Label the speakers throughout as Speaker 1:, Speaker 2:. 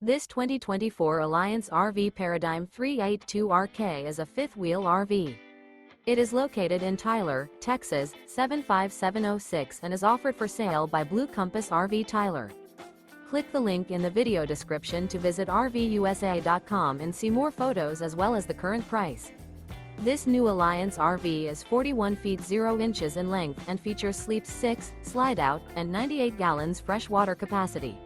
Speaker 1: This 2024 Alliance RV Paradigm 382RK is a fifth-wheel RV. It is located in Tyler, Texas, 75706 and is offered for sale by Blue Compass RV Tyler. Click the link in the video description to visit RVUSA.com and see more photos as well as the current price. This new Alliance RV is 41 feet 0 inches in length and features sleeps 6, slide-out, and 98 gallons fresh water capacity.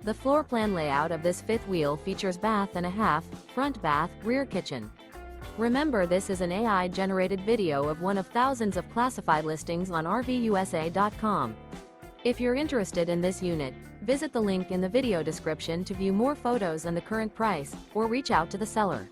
Speaker 1: The floor plan layout of this fifth wheel features bath and a half, front bath, rear kitchen. Remember, this is an AI-generated video of one of thousands of classified listings on RVUSA.com. If you're interested in this unit, visit the link in the video description to view more photos and the current price, or reach out to the seller.